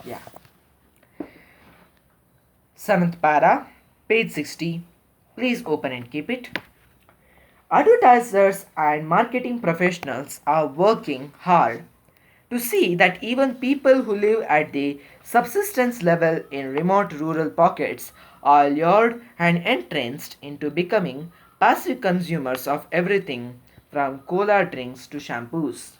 Yeah. Seventh para, page 60. Please open and keep it. Advertisers and marketing professionals are working hard to see that even people who live at the subsistence level in remote rural pockets are lured and entranced into becoming passive consumers of everything from cola drinks to shampoos.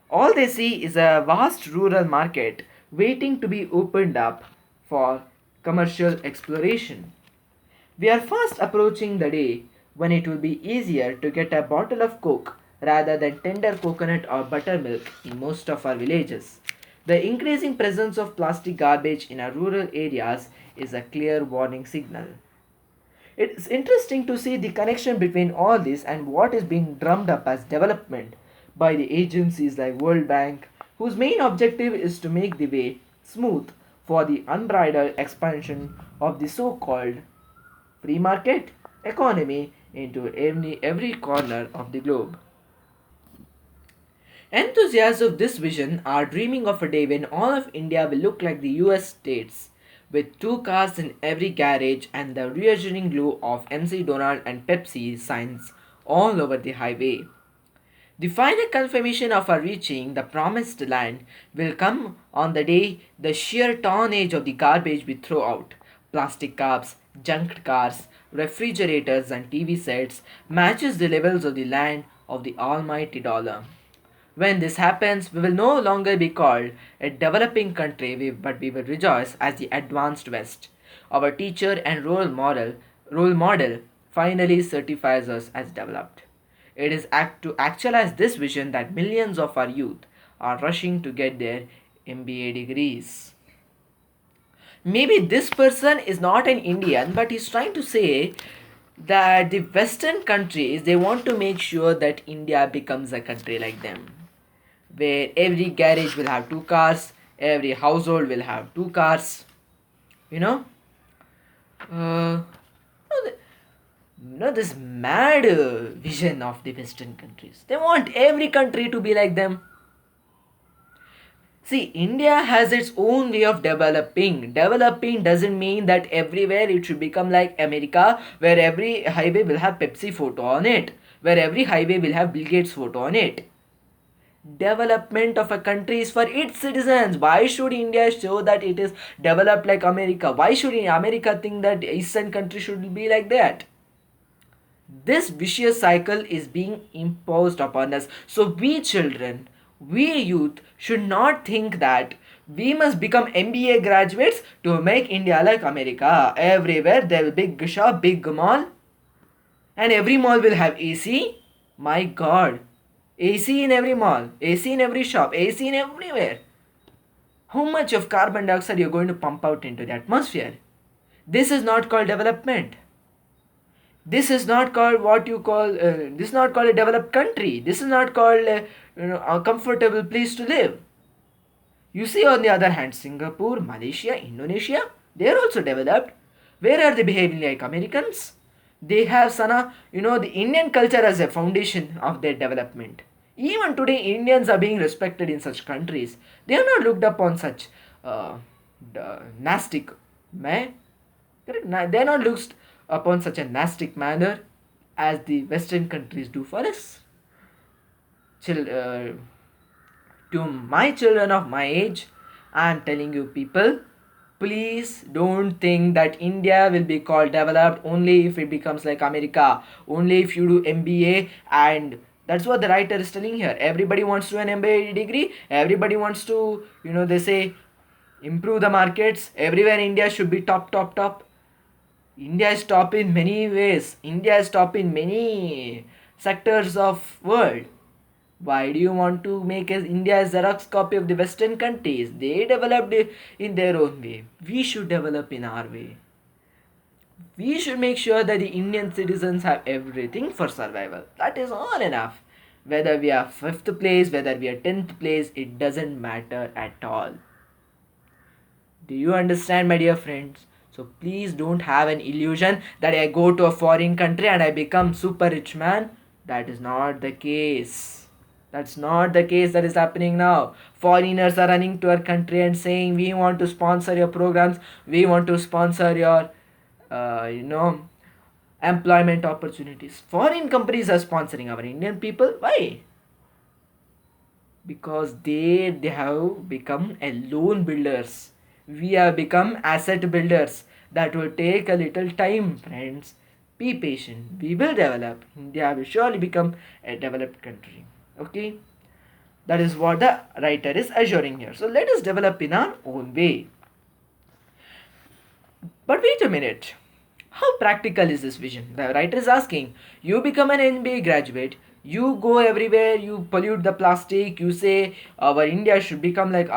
All they see is a vast rural market waiting to be opened up for commercial exploration. We are fast approaching the day when it will be easier to get a bottle of Coke rather than tender coconut or buttermilk in most of our villages. The increasing presence of plastic garbage in our rural areas is a clear warning signal. It's interesting to see the connection between all this and what is being drummed up as development by the agencies like World Bank, whose main objective is to make the way smooth for the unbridled expansion of the so-called free market economy into every corner of the globe. Enthusiasts of this vision are dreaming of a day when all of India will look like the US states, with two cars in every garage and the reassuring glow of MC Donald and Pepsi signs all over the highway. The final confirmation of our reaching the promised land will come on the day the sheer tonnage of the garbage we throw out, plastic cups, junked cars, refrigerators, and TV sets, matches the levels of the land of the almighty dollar. When this happens, we will no longer be called a developing country, but we will rejoice as the advanced West. Our teacher and role model finally certifies us as developed. It is to actualize this vision that millions of our youth are rushing to get their MBA degrees. Maybe this person is not an Indian, but he's trying to say that the Western countries they want to make sure that India becomes a country like them, where every garage will have two cars, every household will have two cars. You know, uh, this mad vision of the Western countries. They want every country to be like them. See, India has its own way of developing. Developing doesn't mean that everywhere it should become like America, where every highway will have Pepsi photo on it, where every highway will have Bill Gates photo on it. Development of a country is for its citizens. Why should India show that it is developed like America? Why should America think that Eastern country should be like that? This vicious cycle is being imposed upon us. So we children, we youth should not think that we must become MBA graduates to make India like America. Everywhere there will be big shop, big mall, and every mall will have AC. My God, AC in every mall, AC in every shop, AC in everywhere. How much of carbon dioxide you're going to pump out into the atmosphere? This is not called development. This is not called what you call. This is not called a developed country. This is not called a comfortable place to live. You see, on the other hand, Singapore, Malaysia, Indonesia, they are also developed. Where are they behaving like Americans? They have sana, the Indian culture as a foundation of their development. Even today, Indians are being respected in such countries. They are not looked upon such uh, nastic, man. They are not looked upon such a nastic manner as the Western countries do for us. To my children of my age, I am telling you people, please don't think that India will be called developed only if it becomes like America, only if you do MBA, and that's what the writer is telling here. Everybody wants to do an MBA degree, everybody wants to, they say improve the markets, everywhere India should be top, top, top. India is top in many ways. India is top in many sectors of world. Why do you want to make India a Xerox copy of the Western countries? They developed it in their own way. We should develop in our way. We should make sure that the Indian citizens have everything for survival. That is all enough. Whether we are 5th place, whether we are 10th place, it doesn't matter at all. Do you understand, my dear friends? So please don't have an illusion that I go to a foreign country and I become super rich man. That is not the case. That's not the case that is happening now. Foreigners are running to our country and saying, we want to sponsor your programs, we want to sponsor your, uh, you know, employment opportunities. Foreign companies are sponsoring our Indian people. Why? Because they have become a loan builders. We have become asset builders. That will take a little time, friends. Be patient. We will develop. India will surely become a developed country. Okay? That is what the writer is assuring here. So let us develop in our own way. But wait a minute. How practical is this vision? The writer is asking. You become an MBA graduate. You go everywhere. You pollute the plastic. You say our India should become like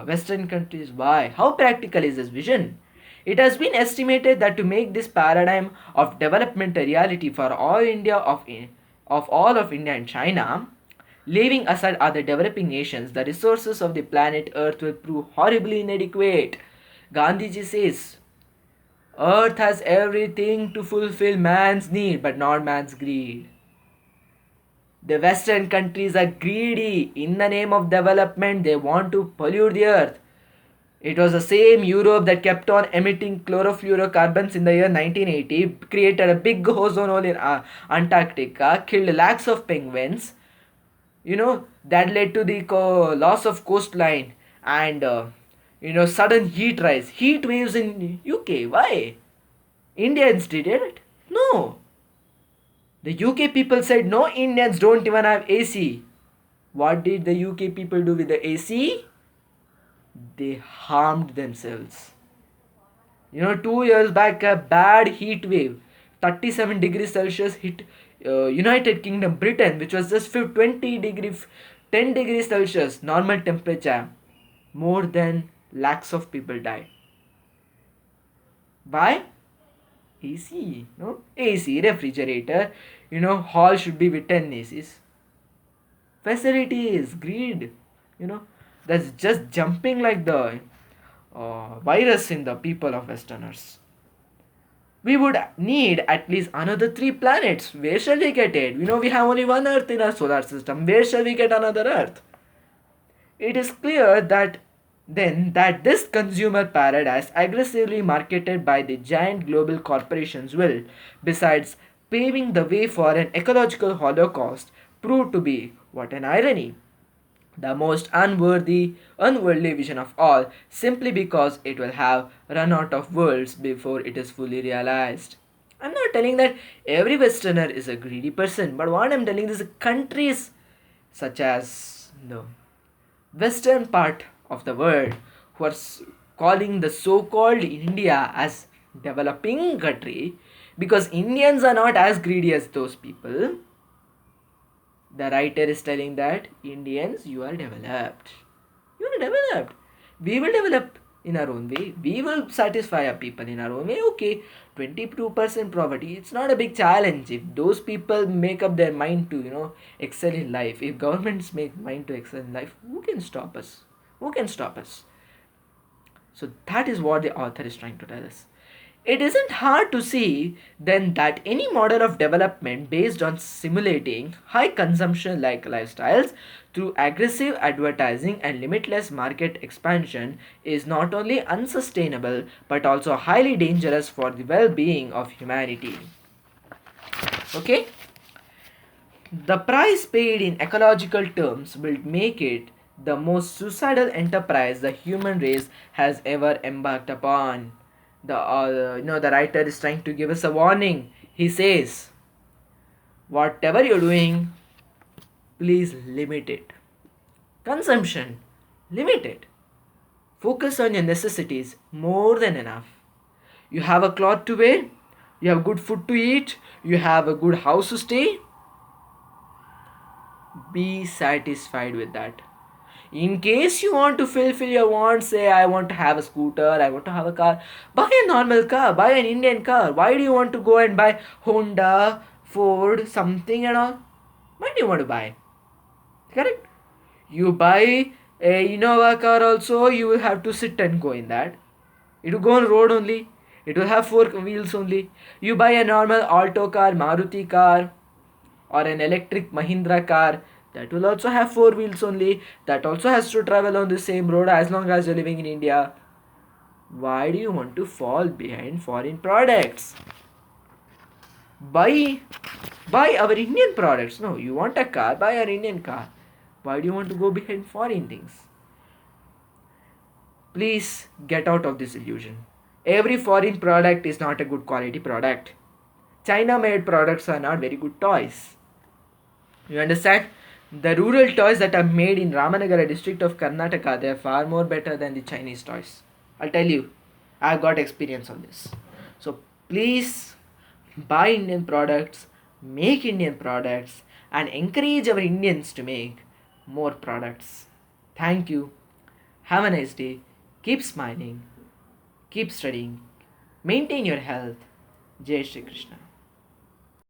Western countries. Why? How practical is this vision? It has been estimated that to make this paradigm of development a reality for all of India and China, leaving aside other developing nations, the resources of the planet Earth will prove horribly inadequate. Gandhiji says, Earth has everything to fulfill man's need, but not man's greed. The Western countries are greedy. In the name of development, they want to pollute the earth. It was the same Europe that kept on emitting chlorofluorocarbons in the year 1980, created a big ozone hole in Antarctica, killed lakhs of penguins. That led to the loss of coastline and sudden heat waves in UK. Why? Indians did it? No. The UK people said no, Indians don't even have AC. What did the UK people do with the AC? They harmed themselves. 2 years back, a bad heat wave, 37 degrees Celsius, hit United Kingdom, Britain, which was just 20 degrees, 10 degrees Celsius, normal temperature. More than lakhs of people died. Why? AC, no? AC, refrigerator, hall should be with 10 ACs. Facilities, greed, that's just jumping like the virus in the people of Westerners. We would need at least another 3 planets. Where shall we get it? We have only one Earth in our solar system. Where shall we get another Earth? It is clear that this consumer paradise aggressively marketed by the giant global corporations will, besides paving the way for an ecological holocaust, prove to be, what an irony, the most unworldly vision of all, simply because it will have run out of words before it is fully realized. I'm not telling that every Westerner is a greedy person, but what I'm telling is countries such as the western part of the world who are calling the so-called India as developing country, because Indians are not as greedy as those people. The writer is telling that Indians, you are developed. You are developed. We will develop in our own way. We will satisfy our people in our own way. Okay, 22% poverty, it's not a big challenge. If those people make up their mind to, excel in life, if governments make mind to excel in life, who can stop us? Who can stop us? So that is what the author is trying to tell us. It isn't hard to see then that any model of development based on simulating high consumption like lifestyles through aggressive advertising and limitless market expansion is not only unsustainable but also highly dangerous for the well-being of humanity. Okay? The price paid in ecological terms will make it the most suicidal enterprise the human race has ever embarked upon. The writer is trying to give us a warning. He says, whatever you're doing, please limit it. Consumption, limit it. Focus on your necessities, more than enough. You have a cloth to wear, you have good food to eat, you have a good house to stay. Be satisfied with that. In case you want to fulfill your wants, say I want to have a scooter, I want to have a car, buy a normal car, buy an Indian car. Why do you want to go and buy Honda, Ford, something and all? Why do you want to buy? Correct? You buy a Innova car also, you will have to sit and go in that. It will go on road only. It will have 4 wheels only. You buy a normal Alto car, Maruti car, or an electric Mahindra car, that will also have four wheels only, that also has to travel on the same road as long as you're living in India. Why do you want to fall behind foreign products? Buy our Indian products. No, you want a car, buy an Indian car. Why do you want to go behind foreign things? Please get out of this illusion. Every foreign product is not a good quality product. China made products are not very good toys. You understand? The rural toys that are made in Ramanagara district of Karnataka, they are far more better than the Chinese toys. I'll tell you, I've got experience on this. So please buy Indian products, make Indian products, and encourage our Indians to make more products. Thank you. Have a nice day. Keep smiling. Keep studying. Maintain your health. Jai Shri Krishna.